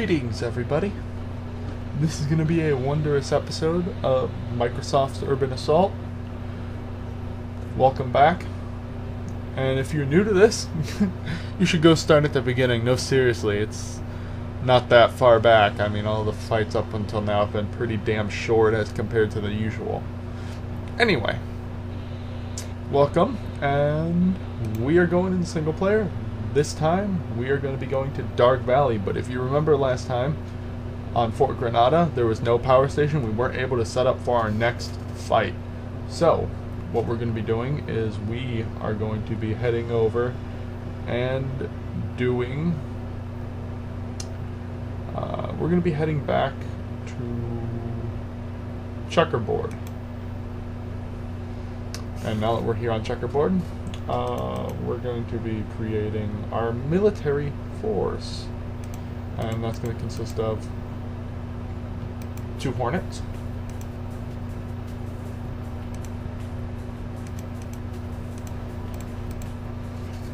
Greetings, everybody. This is going to be a wondrous episode of Microsoft's Urban Assault. Welcome back. And if you're new to this, you should go start at the beginning. No, seriously, it's not that far back. I mean, all the fights up until now have been pretty damn short as compared to the usual. Anyway, welcome, and we are going in single player. This time, we are going to be going to Dark Valley, but if you remember last time, on Fort Granada, there was no power station. We weren't able to set up for our next fight. So, what we're going to be doing is we are going to be heading over and doing... we're going to be heading back to Checkerboard. And now that we're here on Checkerboard, we're going to be creating our military force. And that's going to consist of 2 Hornets,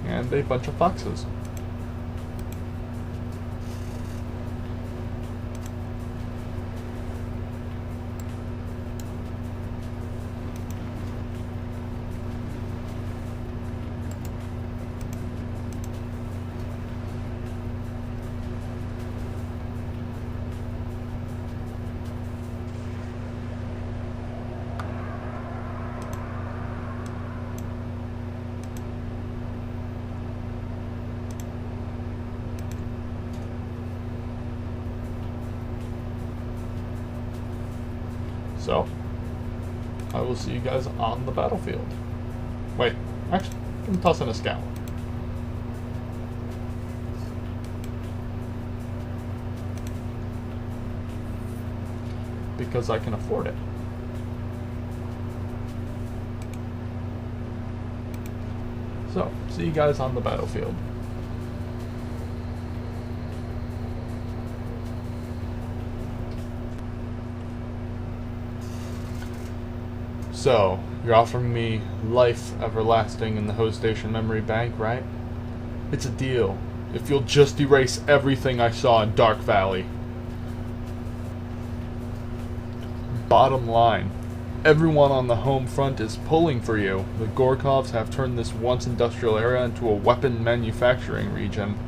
and a bunch of Foxes. So, I will see you guys on the battlefield. Wait, actually, I'm tossing a scout. Because I can afford it. So, see you guys on the battlefield. So, you're offering me life everlasting in the host station memory bank, right? It's a deal. If you'll just erase everything I saw in Dark Valley. Bottom line, everyone on the home front is pulling for you. The Gorkovs have turned this once industrial area into a weapon manufacturing region.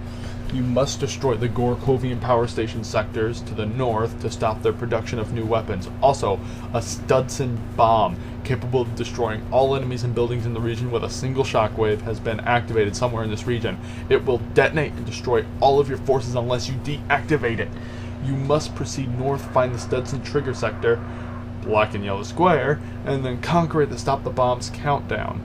You must destroy the Gorkovian power station sectors to the north to stop their production of new weapons. Also, a Studson bomb, capable of destroying all enemies and buildings in the region with a single shockwave, has been activated somewhere in this region. It will detonate and destroy all of your forces unless you deactivate it. You must proceed north, find the Studson trigger sector, black and yellow square, and then conquer it to stop the bomb's countdown.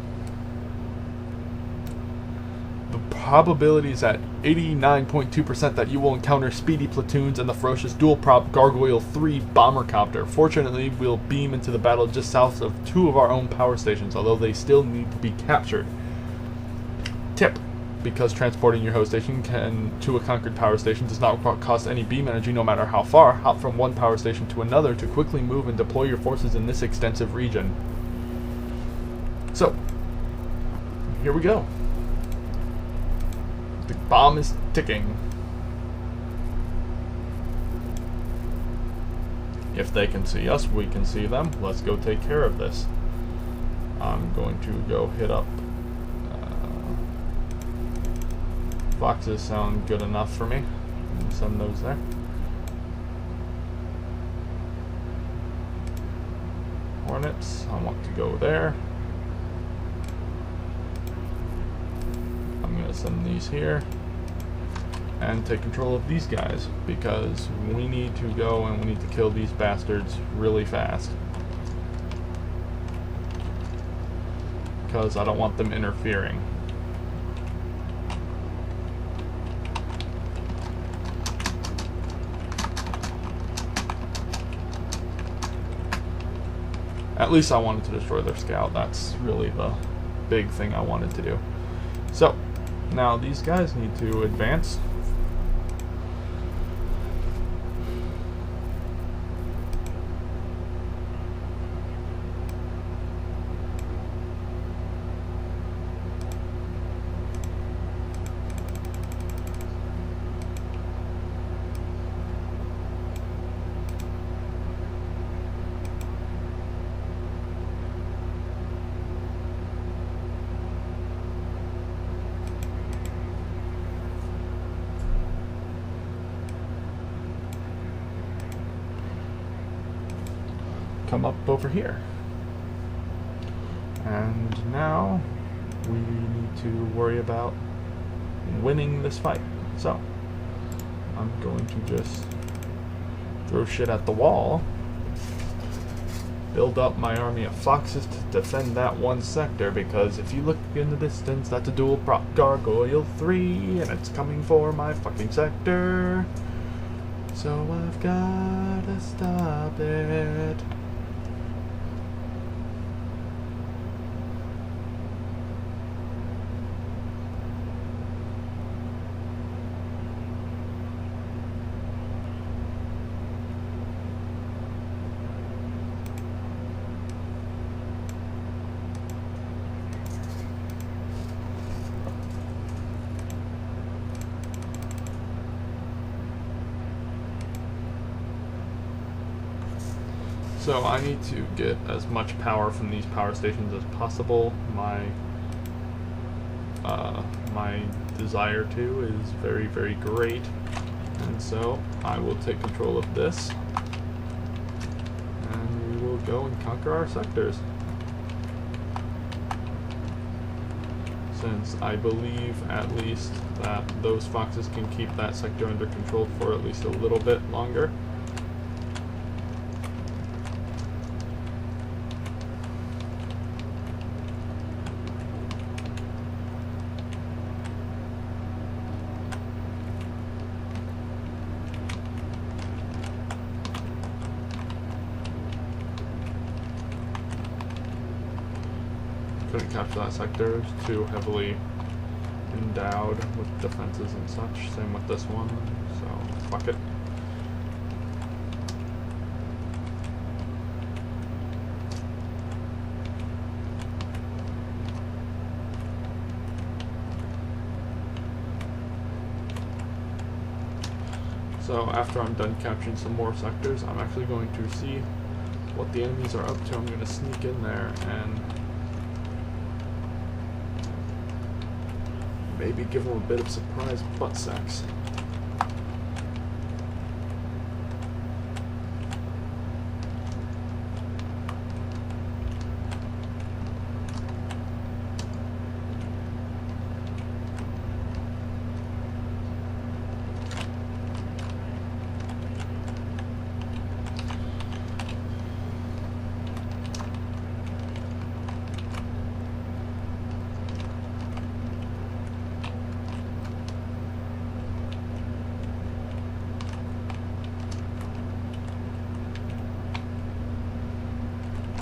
The probability is at 89.2% that you will encounter speedy platoons and the ferocious dual-prop Gargoyle 3 bomber copter. Fortunately, we'll beam into the battle just south of 2 of our own power stations, although they still need to be captured. Tip: because transporting your host station to a conquered power station does not cost any beam energy no matter how far, hop from one power station to another to quickly move and deploy your forces in this extensive region. So, here we go. The bomb is ticking. If they can see us, we can see them. Let's go take care of this. I'm going to go hit up. Foxes sound good enough for me. Send those there. Hornets, I want to go there. I'm going to send these here and take control of these guys because we need to go and we need to kill these bastards really fast because I don't want them interfering. At least I wanted to destroy their scout. That's really the big thing I wanted to do. So, now these guys need to advance. come up over here. And now we need to worry about winning this fight. So I'm going to just throw shit at the wall, build up my army of foxes to defend that one sector, because if you look in the distance, that's a dual prop gargoyle 3, and it's coming for my fucking sector. So I've gotta stop it. So I need to get as much power from these power stations as possible. My desire to is very, very great, and so I will take control of this, and we will go and conquer our sectors. Since I believe at least that those foxes can keep that sector under control for at least a little bit longer. Couldn't capture that sector, it's too heavily endowed with defenses and such. Same with this one, so fuck it. So after I'm done capturing some more sectors, I'm actually going to see what the enemies are up to. I'm going to sneak in there and maybe give them a bit of surprise butt sex.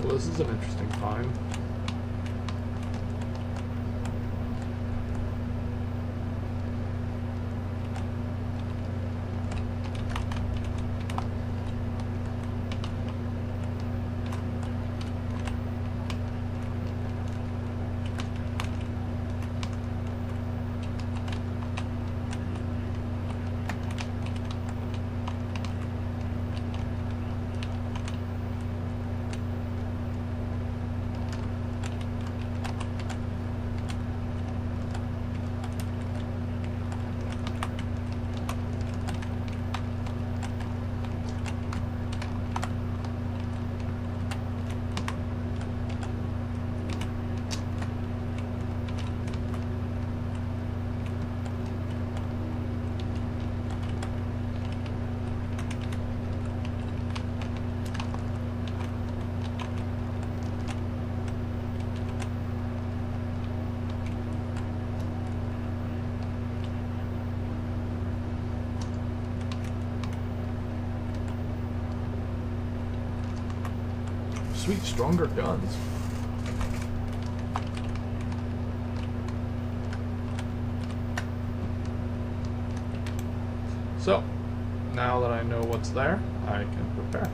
Well, this is an interesting find. Sweet, stronger guns. So, now that I know what's there, I can prepare.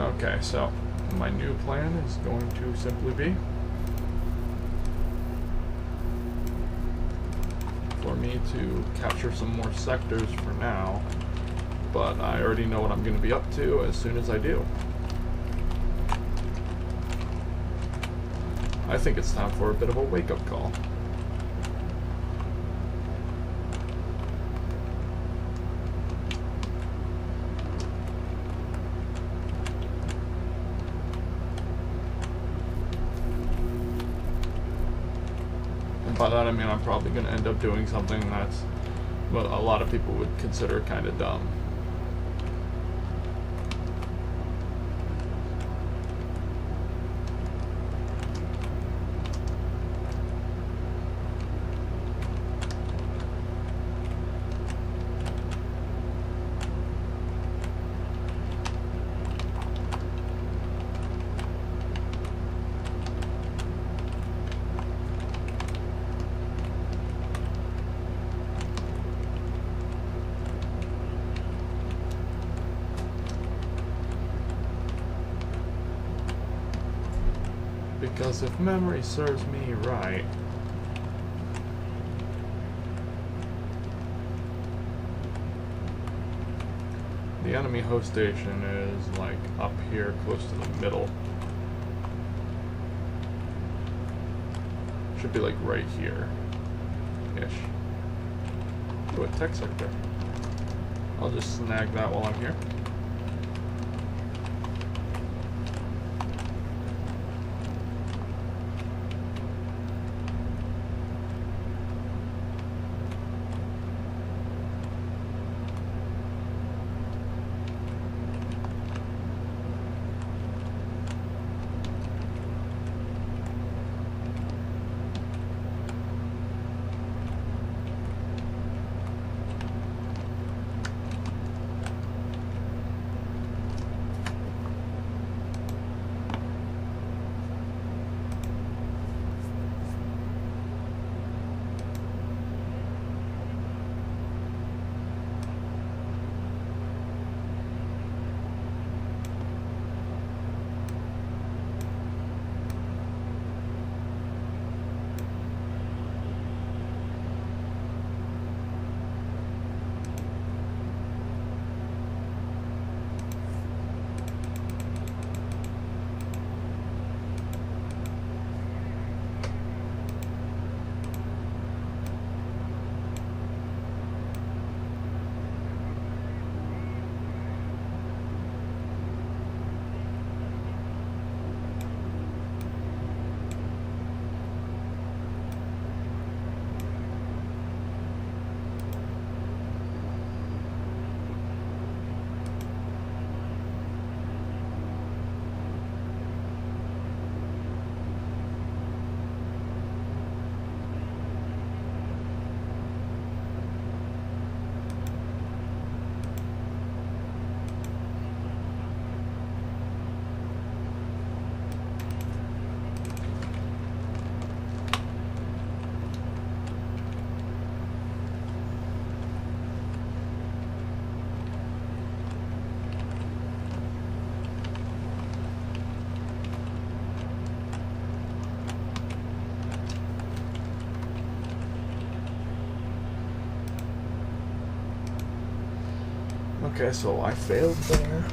Okay, so my new plan is going to simply be for me to capture some more sectors for now, but I already know what I'm going to be up to as soon as I do. I think it's time for a bit of a wake-up call. And by that I mean I'm probably going to end up doing something that's what a lot of people would consider kind of dumb. Because if memory serves me right, the enemy host station is like up here close to the middle. Should be like right here-ish. Ooh, a tech sector. I'll just snag that while I'm here. Okay, so I failed there.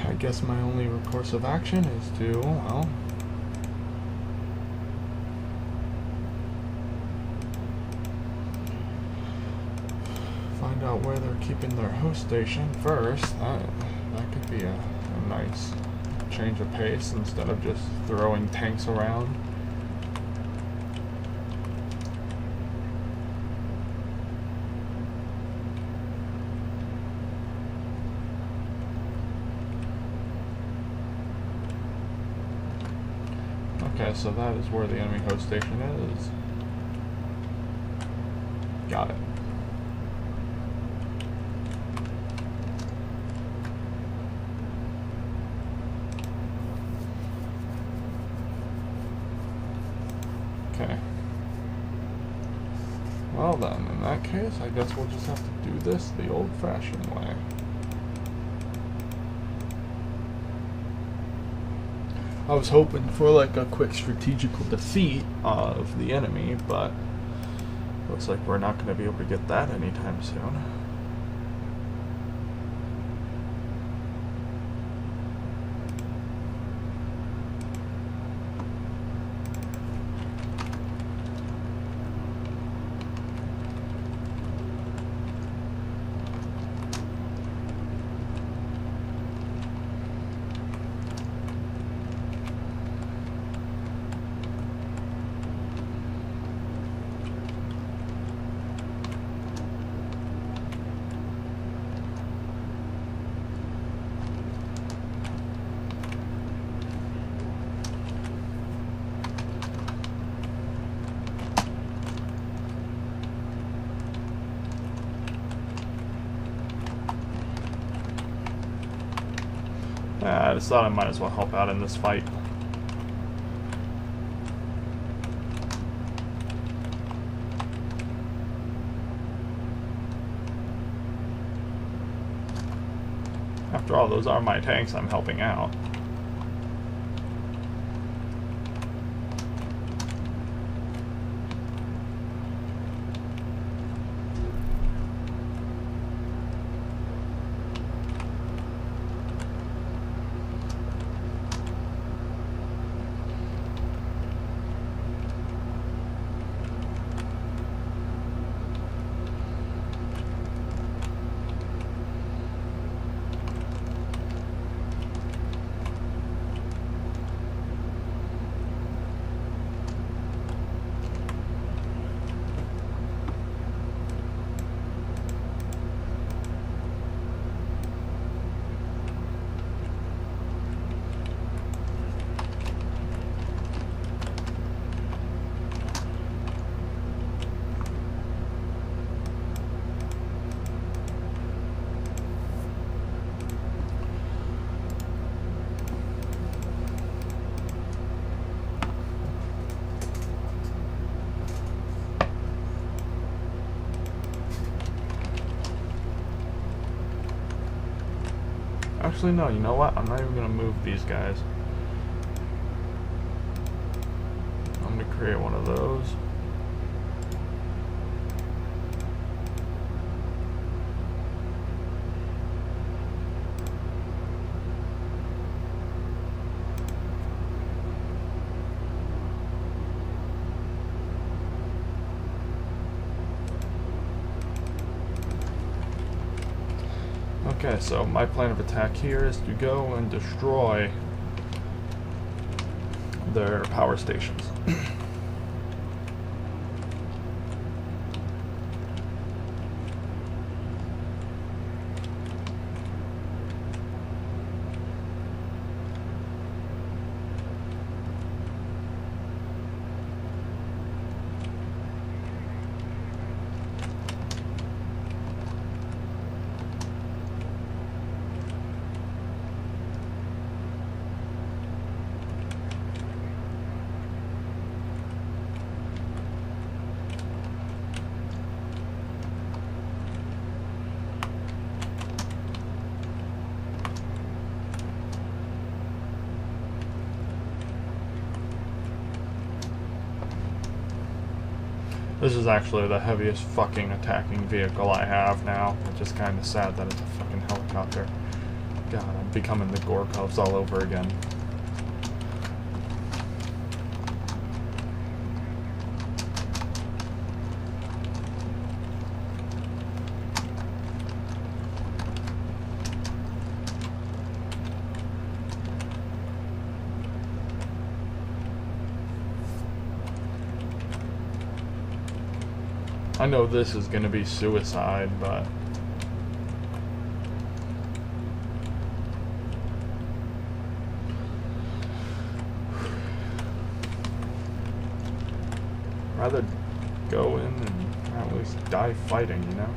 I guess my only recourse of action is to, well, find out where they're keeping their host station first. That could be a nice change of pace instead of just throwing tanks around. Okay, so that is where the enemy host station is. Got it. Okay. Well then, in that case, I guess we'll just have to do this the old-fashioned way. I was hoping for like a quick strategical defeat of the enemy, but looks like we're not going to be able to get that anytime soon. I just thought I might as well help out in this fight. After all, those are my tanks I'm helping out. Actually, no, you know what? I'm not even going to move these guys. I'm going to create one of those. Okay, so my plan of attack here is to go and destroy their power stations. This is actually the heaviest fucking attacking vehicle I have now. It's just kind of sad that it's a fucking helicopter. God, I'm becoming the Gorkovs all over again. I know this is gonna be suicide, but rather go in and at least die fighting, you know?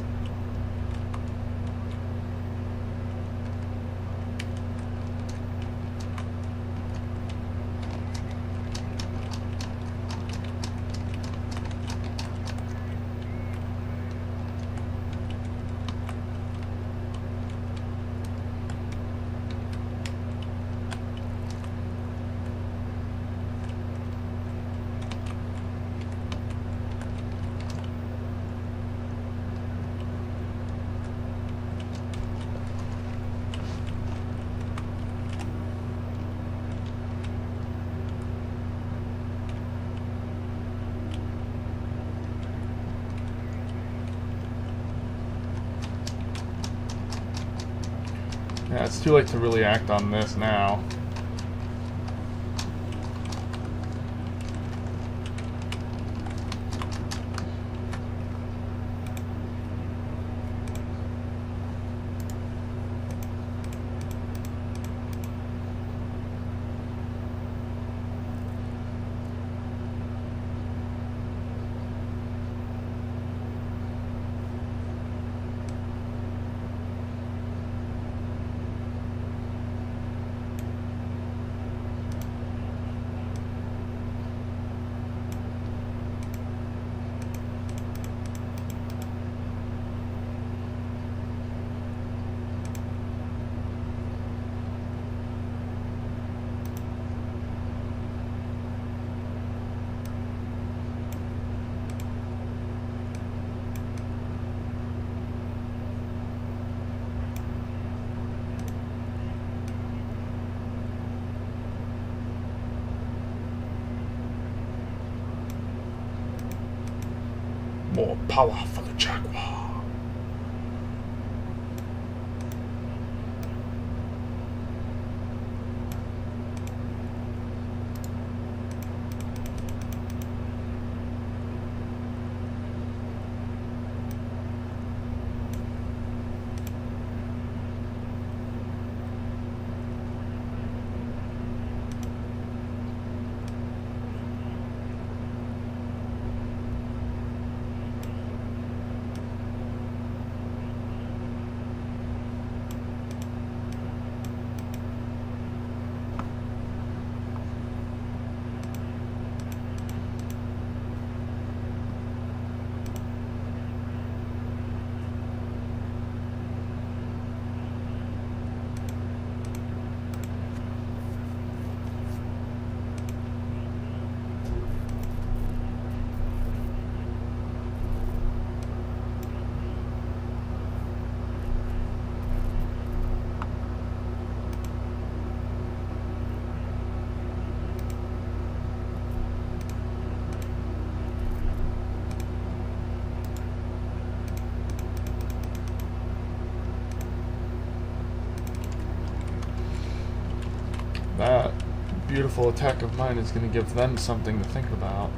Yeah, it's too late to really act on this now. More power for the Jaguar. That beautiful attack of mine is going to give them something to think about.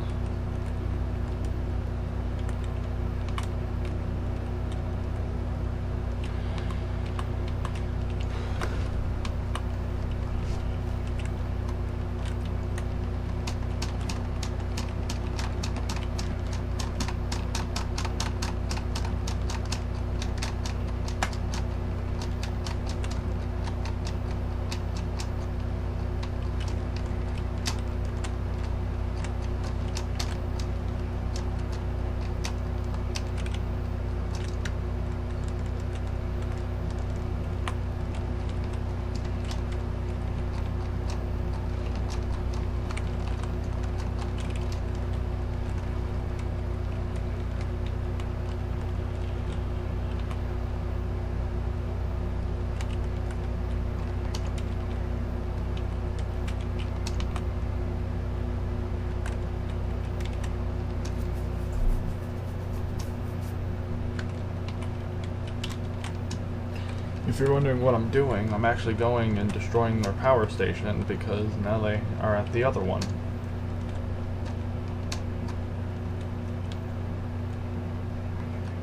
If you're wondering what I'm doing, I'm actually going and destroying their power station because now they are at the other one.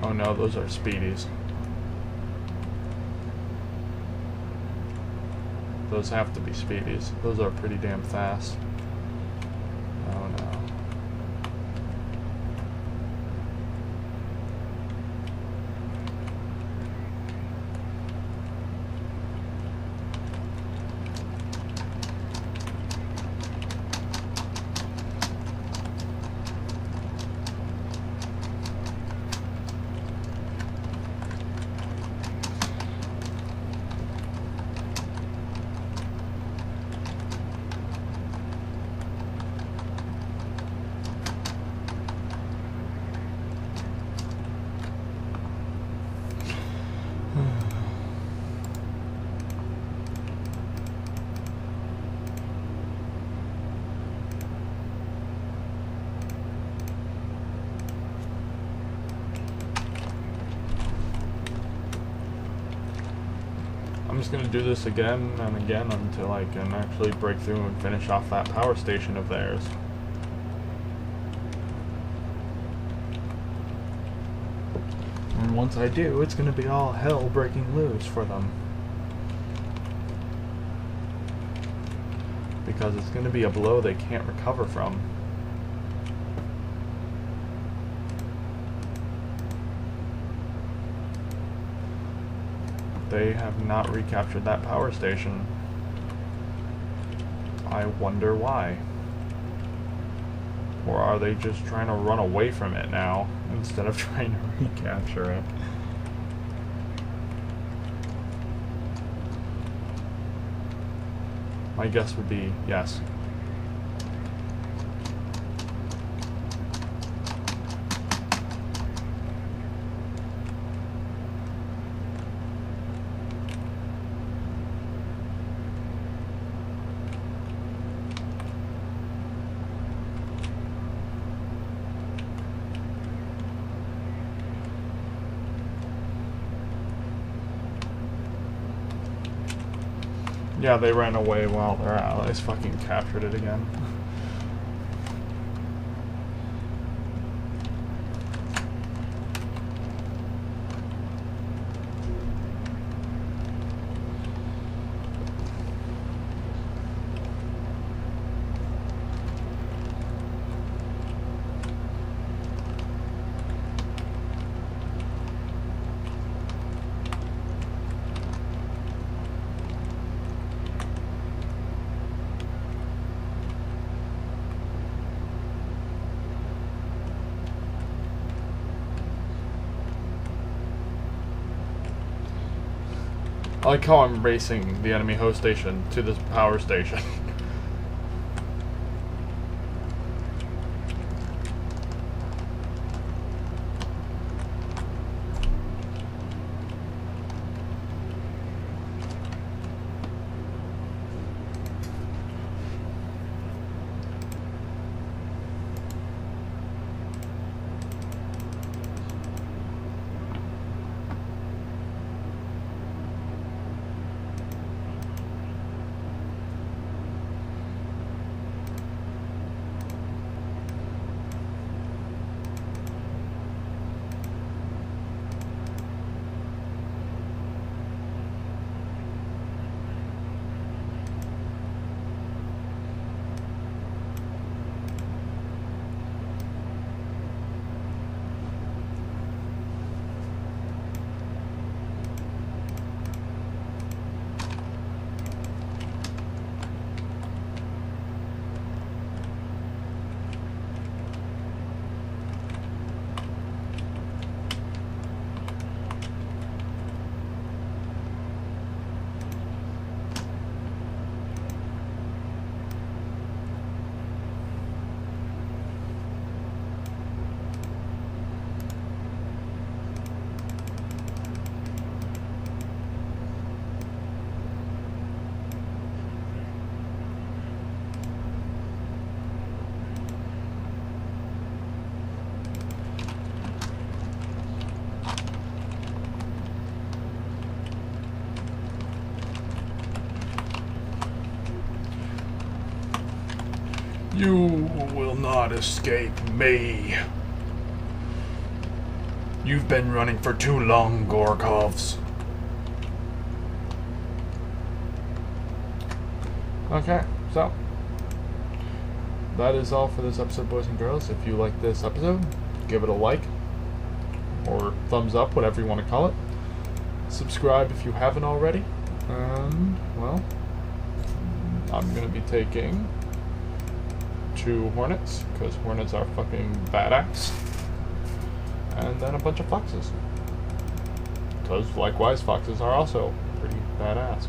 Oh no, those are speedies. Those have to be speedies. Those are pretty damn fast. Oh no. I'm just gonna do this again and again until I can actually break through and finish off that power station of theirs. And once I do, it's gonna be all hell breaking loose for them. Because it's gonna be a blow they can't recover from. They have not recaptured that power station. I wonder why. Or are they just trying to run away from it now, instead of trying to recapture it? My guess would be yes. Yeah, they ran away while their allies fucking captured it again. I like how I'm racing the enemy host station to this power station. You will not escape me. You've been running for too long, Gorkovs. Okay, so that is all for this episode, boys and girls. If you like this episode, give it a like or thumbs up, whatever you want to call it. Subscribe if you haven't already. And, well, I'm going to be taking 2 Hornets, because Hornets are fucking badass. And then a bunch of Foxes, because likewise Foxes are also pretty badass.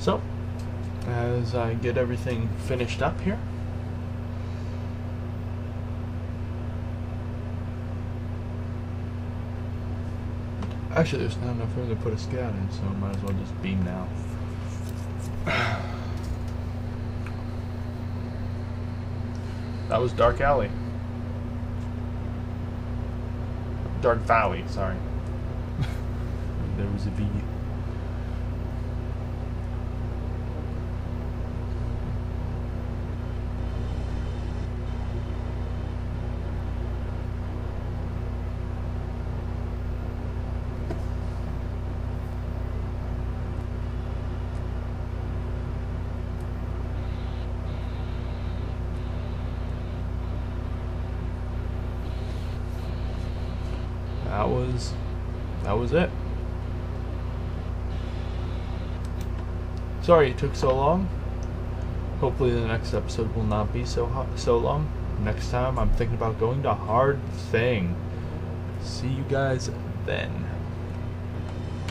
So, as I get everything finished up here, actually there's not enough room to put a scout in, so I might as well just beam now. That was Dark Alley. Dark Valley, sorry. There was a V. That was it. Sorry it took so long. Hopefully the next episode will not be so long. Next time I'm thinking about going to Hard Thing. See you guys then.